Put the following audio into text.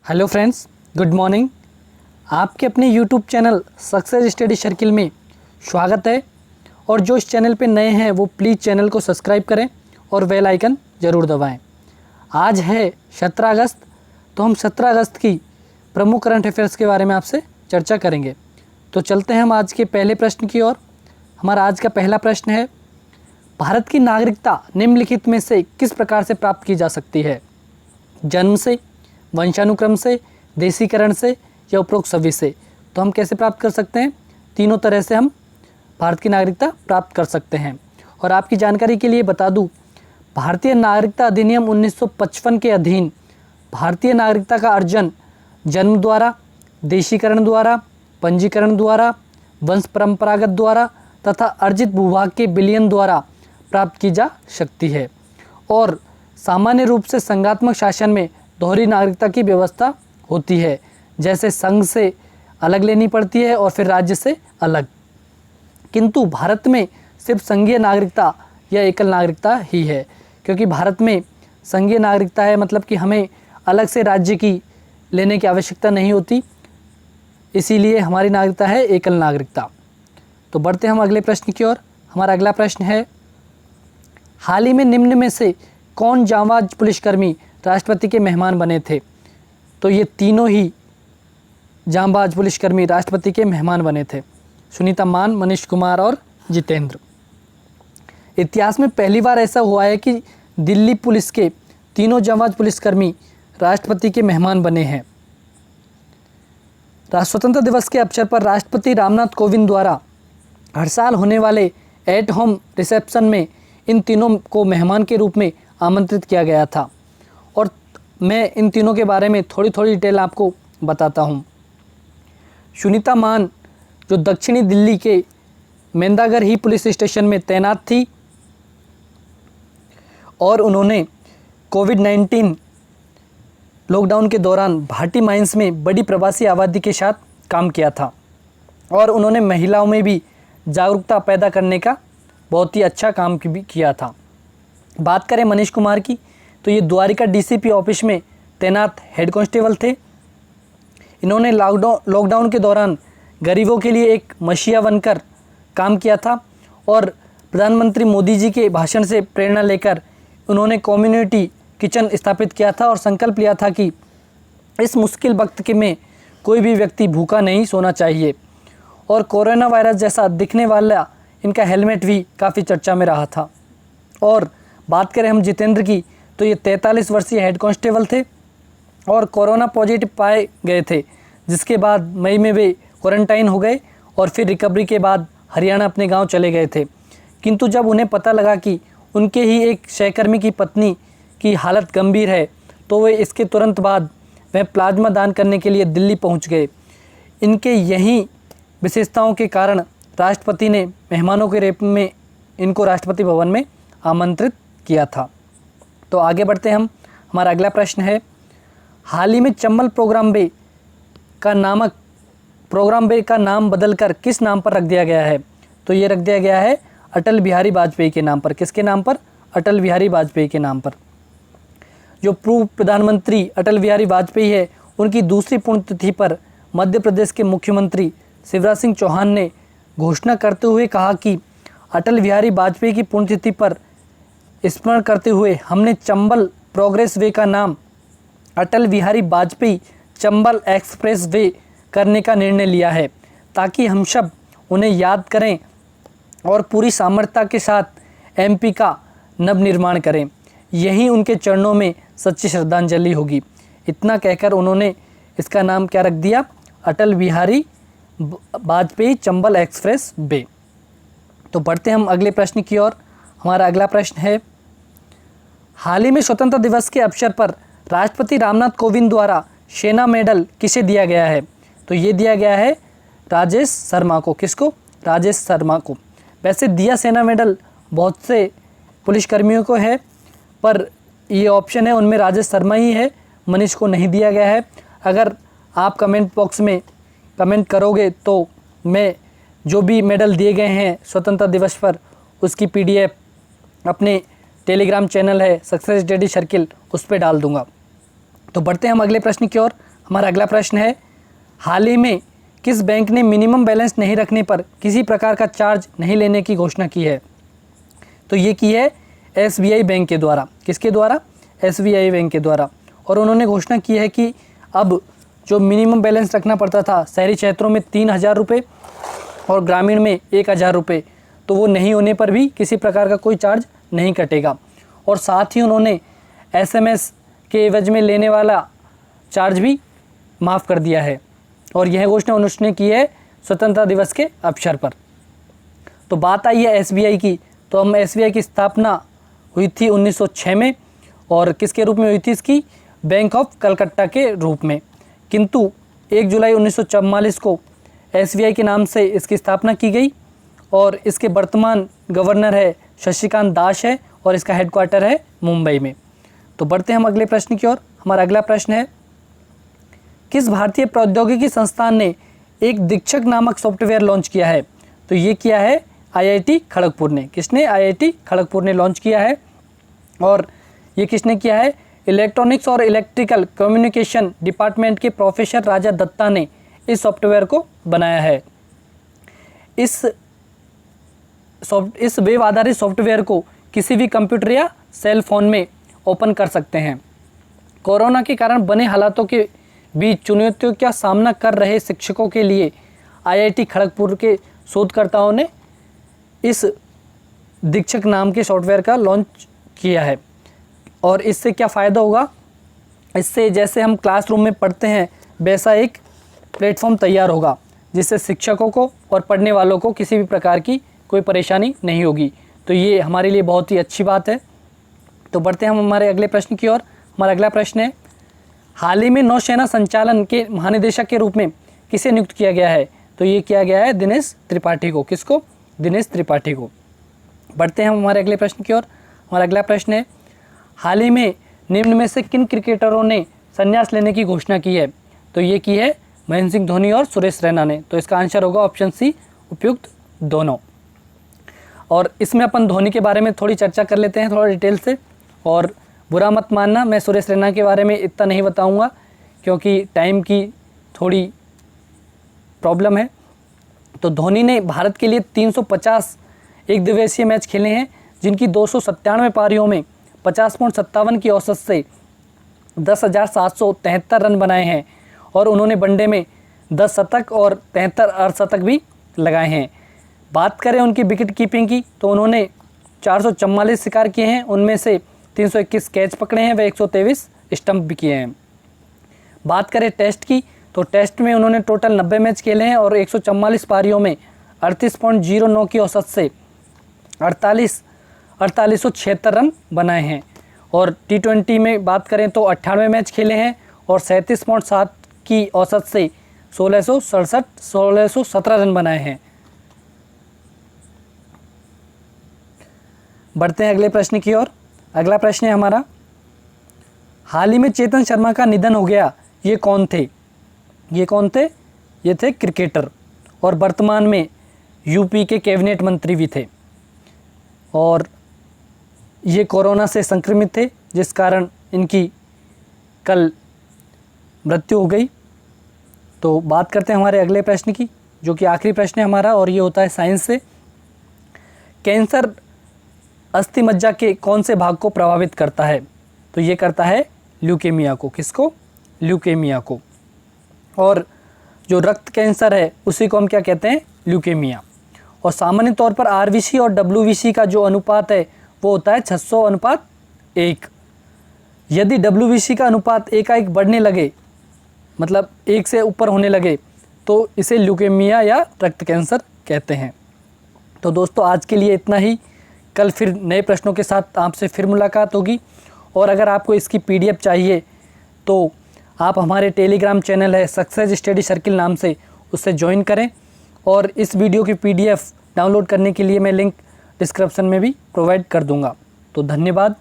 Hello friends, good morning. आपके अपने YouTube channel success study circle में स्वागत है। और जो इस चैनल पे नए हैं वो प्लीज़ चैनल को सब्सक्राइब करें और बेल आइकन ज़रूर दबाएं। आज है 17 अगस्त, तो हम 17 अगस्त की प्रमुख करंट अफेयर्स के बारे में आपसे चर्चा करेंगे। तो चलते हैं हम आज के पहले प्रश्न की ओर। हमारा आज का पहला प्रश्न है, भारत की नागरिकता निम्नलिखित में से किस प्रकार से प्राप्त की जा सकती है? जन्म से, वंशानुक्रम से, देशीकरण से या उपरोक्त सभी से। तो हम कैसे प्राप्त कर सकते हैं? तीनों तरह से हम भारत की नागरिकता प्राप्त कर सकते हैं। और आपकी जानकारी के लिए बता दूं, भारतीय नागरिकता अधिनियम 1955 के अधीन भारतीय नागरिकता का अर्जन जन्म द्वारा, देशीकरण द्वारा, पंजीकरण द्वारा, वंश परंपरागत द्वारा तथा अर्जित भूभाग के विलयन द्वारा प्राप्त की जा सकती है। और सामान्य रूप से संघात्मक शासन में दोहरी नागरिकता की व्यवस्था होती है, जैसे संघ से अलग लेनी पड़ती है और फिर राज्य से अलग। किंतु भारत में सिर्फ संघीय नागरिकता या एकल नागरिकता ही है, क्योंकि भारत में संघीय नागरिकता है, मतलब कि हमें अलग से राज्य की लेने की आवश्यकता नहीं होती, इसीलिए हमारी नागरिकता है एकल नागरिकता। तो बढ़ते हम अगले प्रश्न की ओर। हमारा अगला प्रश्न है, हाल ही में निम्न में से कौन जांबाज पुलिसकर्मी राष्ट्रपति के मेहमान बने थे? तो ये तीनों ही जांबाज पुलिसकर्मी राष्ट्रपति के मेहमान बने थे, सुनीता मान, मनीष कुमार और जितेंद्र। इतिहास में पहली बार ऐसा हुआ है कि दिल्ली पुलिस के तीनों जांबाज पुलिसकर्मी राष्ट्रपति के मेहमान बने हैं। स्वतंत्रता दिवस के अवसर पर राष्ट्रपति रामनाथ कोविंद द्वारा हर साल होने वाले एट होम रिसेप्शन में इन तीनों को मेहमान के रूप में आमंत्रित किया गया था। और मैं इन तीनों के बारे में थोड़ी थोड़ी डिटेल आपको बताता हूँ। सुनीता मान जो दक्षिणी दिल्ली के मेंदागर ही पुलिस स्टेशन में तैनात थी और उन्होंने कोविड-19 लॉकडाउन के दौरान भाटी माइंस में बड़ी प्रवासी आबादी के साथ काम किया था और उन्होंने महिलाओं में भी जागरूकता पैदा करने का बहुत ही अच्छा काम भी किया था। बात करें मनीष कुमार की, तो ये द्वारिका डीसीपी ऑफिस में तैनात हेड कांस्टेबल थे। इन्होंने लॉकडाउन के दौरान गरीबों के लिए एक मसीहा बनकर काम किया था और प्रधानमंत्री मोदी जी के भाषण से प्रेरणा लेकर उन्होंने कम्युनिटी किचन स्थापित किया था और संकल्प लिया था कि इस मुश्किल वक्त के में कोई भी व्यक्ति भूखा नहीं सोना चाहिए। और कोरोना वायरस जैसा दिखने वाला इनका हेलमेट भी काफ़ी चर्चा में रहा था। और बात करें हम जितेंद्र की, तो ये 43 वर्षीय हेड कांस्टेबल थे और कोरोना पॉजिटिव पाए गए थे, जिसके बाद मई में वे क्वारंटाइन हो गए और फिर रिकवरी के बाद हरियाणा अपने गांव चले गए थे। किंतु जब उन्हें पता लगा कि उनके ही एक सहकर्मी की पत्नी की हालत गंभीर है, तो वे इसके तुरंत बाद वह प्लाज्मा दान करने के लिए दिल्ली पहुंच गए। इनके यही विशेषताओं के कारण राष्ट्रपति ने मेहमानों के रूप में इनको राष्ट्रपति भवन में आमंत्रित किया था। तो आगे बढ़ते हम। हमारा अगला प्रश्न है, हाल ही में चंबल प्रोग्राम बे का नाम बदलकर किस नाम पर रख दिया गया है? तो ये रख दिया गया है अटल बिहारी वाजपेयी के नाम पर। किसके नाम पर? अटल बिहारी वाजपेयी के नाम पर। जो पूर्व प्रधानमंत्री अटल बिहारी वाजपेयी है, उनकी दूसरी पुण्यतिथि पर मध्य प्रदेश के मुख्यमंत्री शिवराज सिंह चौहान ने घोषणा करते हुए कहा कि अटल बिहारी वाजपेयी की पुण्यतिथि पर स्मरण करते हुए हमने चंबल प्रोग्रेस वे का नाम अटल बिहारी वाजपेयी चंबल एक्सप्रेस वे करने का निर्णय लिया है, ताकि हम सब उन्हें याद करें और पूरी सामर्थ्यता के साथ एमपी का नवनिर्माण करें। यही उनके चरणों में सच्ची श्रद्धांजलि होगी। इतना कहकर उन्होंने इसका नाम क्या रख दिया? Atal Bihari Vajpayee Chambal express way. तो बढ़ते हम अगले प्रश्न की ओर। हमारा अगला प्रश्न है, हाल ही में स्वतंत्रता दिवस के अवसर पर राष्ट्रपति रामनाथ कोविंद द्वारा सेना मेडल किसे दिया गया है? तो ये दिया गया है राजेश शर्मा को। किसको? राजेश शर्मा को। वैसे दिया सेना मेडल बहुत से पुलिसकर्मियों को है, पर ये ऑप्शन है उनमें राजेश शर्मा ही है, मनीष को नहीं दिया गया है। अगर आप कमेंट बॉक्स में कमेंट करोगे तो मैं जो भी मेडल दिए गए हैं स्वतंत्रता दिवस पर, उसकी PDF अपने टेलीग्राम चैनल है सक्सेस स्टडी सर्किल, उस पर डाल दूंगा। तो बढ़ते हैं हम अगले प्रश्न की ओर। हमारा अगला प्रश्न है, हाल ही में किस बैंक ने मिनिमम बैलेंस नहीं रखने पर किसी प्रकार का चार्ज नहीं लेने की घोषणा की है? तो ये की है SBI बैंक के द्वारा। किसके द्वारा? SBI बैंक के द्वारा। और उन्होंने घोषणा की है कि अब जो मिनिमम बैलेंस रखना पड़ता था शहरी क्षेत्रों में 3,000 रुपये और ग्रामीण में 1,000 रुपये, तो वो नहीं होने पर भी किसी प्रकार का कोई चार्ज नहीं कटेगा। और साथ ही उन्होंने SMS के एवज में लेने वाला चार्ज भी माफ़ कर दिया है। और यह घोषणा उन्होंने की है स्वतंत्रता दिवस के अवसर पर। तो बात आई है SBI की, तो हम SBI की स्थापना हुई थी 1906 में, और किसके रूप में हुई थी? इसकी बैंक ऑफ कलकत्ता के रूप में। किंतु 1 जुलाई 1944 को SBI के नाम से इसकी स्थापना की गई, और इसके वर्तमान गवर्नर है शशिकांत दास है, और इसका हेडक्वार्टर है मुंबई में। तो बढ़ते हैं हम अगले प्रश्न की ओर। हमारा अगला प्रश्न है, किस भारतीय प्रौद्योगिकी संस्थान ने एक दीक्षक नामक सॉफ्टवेयर लॉन्च किया है? तो ये किया है IIT खड़गपुर ने। किसने? IIT खड़गपुर ने लॉन्च किया है। और ये किसने किया है? इलेक्ट्रॉनिक्स और इलेक्ट्रिकल कम्युनिकेशन डिपार्टमेंट के प्रोफेसर राजा दत्ता ने इस सॉफ्टवेयर को बनाया है। इस वेब आधारित सॉफ्टवेयर को किसी भी कंप्यूटर या सेल फोन में ओपन कर सकते हैं। कोरोना के कारण बने हालातों के बीच चुनौतियों का सामना कर रहे शिक्षकों के लिए IIT खड़गपुर के शोधकर्ताओं ने इस दीक्षक नाम के सॉफ्टवेयर का लॉन्च किया है। और इससे क्या फ़ायदा होगा? इससे जैसे हम क्लासरूम में पढ़ते हैं वैसा एक प्लेटफॉर्म तैयार होगा, जिससे शिक्षकों को और पढ़ने वालों को किसी भी प्रकार की कोई परेशानी नहीं होगी। तो ये हमारे लिए बहुत ही अच्छी बात है। तो बढ़ते हैं हम हमारे अगले प्रश्न की ओर। हमारा अगला प्रश्न है, हाल ही में नौसेना संचालन के महानिदेशक के रूप में किसे नियुक्त किया गया है? तो ये किया गया है दिनेश त्रिपाठी को। किसको? दिनेश त्रिपाठी को। बढ़ते हैं हम हमारे अगले प्रश्न की ओर। हमारा अगला प्रश्न है, हाल ही में निम्न में से किन क्रिकेटरों ने संन्यास लेने की घोषणा की है? तो ये की है महेंद्र सिंह धोनी और सुरेश रैना ने। तो इसका आंसर होगा ऑप्शन सी, उपयुक्त दोनों। और इसमें अपन धोनी के बारे में थोड़ी चर्चा कर लेते हैं थोड़ा डिटेल से। और बुरा मत मानना, मैं सुरेश रैना के बारे में इतना नहीं बताऊंगा क्योंकि टाइम की थोड़ी प्रॉब्लम है। तो धोनी ने भारत के लिए 350 एक दिवसीय मैच खेले हैं, जिनकी 297 पारियों में 50.57 की औसत से 10,773 रन बनाए हैं। और उन्होंने वनडे में 10 शतक और 73 अर्धशतक भी लगाए हैं। बात करें उनकी विकेट कीपिंग की, तो उन्होंने 444 शिकार किए हैं, उनमें से 321 कैच पकड़े हैं व 123 स्टंप भी किए हैं। बात करें टेस्ट की, तो टेस्ट में उन्होंने टोटल 90 मैच खेले हैं और 144 पारियों में 38.09 की औसत से 4876 रन बनाए हैं। और T20 में बात करें तो 98 मैच खेले हैं और 37.7 की औसत से 1617 रन बनाए हैं। बढ़ते हैं अगले प्रश्न की ओर। अगला प्रश्न है हमारा, हाल ही में चेतन शर्मा का निधन हो गया, ये कौन थे? ये कौन थे? ये थे क्रिकेटर और वर्तमान में यूपी के कैबिनेट मंत्री भी थे। और ये कोरोना से संक्रमित थे, जिस कारण इनकी कल मृत्यु हो गई। तो बात करते हैं हमारे अगले प्रश्न की, जो कि आखिरी प्रश्न है हमारा, और ये होता है साइंस से। कैंसर अस्थि मज्जा के कौन से भाग को प्रभावित करता है? तो ये करता है ल्यूकेमिया को। किसको? ल्यूकेमिया को। और जो रक्त कैंसर है उसी को हम क्या कहते हैं? ल्यूकेमिया। और सामान्य तौर पर RBC और WBC का जो अनुपात है वो होता है 600:1। यदि WBC का अनुपात एकाएक बढ़ने लगे, मतलब 1 से ऊपर होने लगे, तो इसे ल्यूकेमिया या रक्त कैंसर कहते हैं। तो दोस्तों आज के लिए इतना ही। कल फिर नए प्रश्नों के साथ आपसे फिर मुलाकात होगी। और अगर आपको इसकी PDF चाहिए तो आप हमारे टेलीग्राम चैनल है सक्सेस स्टडी सर्किल नाम से, उससे ज्वाइन करें। और इस वीडियो की PDF डाउनलोड करने के लिए मैं लिंक डिस्क्रिप्शन में भी प्रोवाइड कर दूंगा। तो धन्यवाद।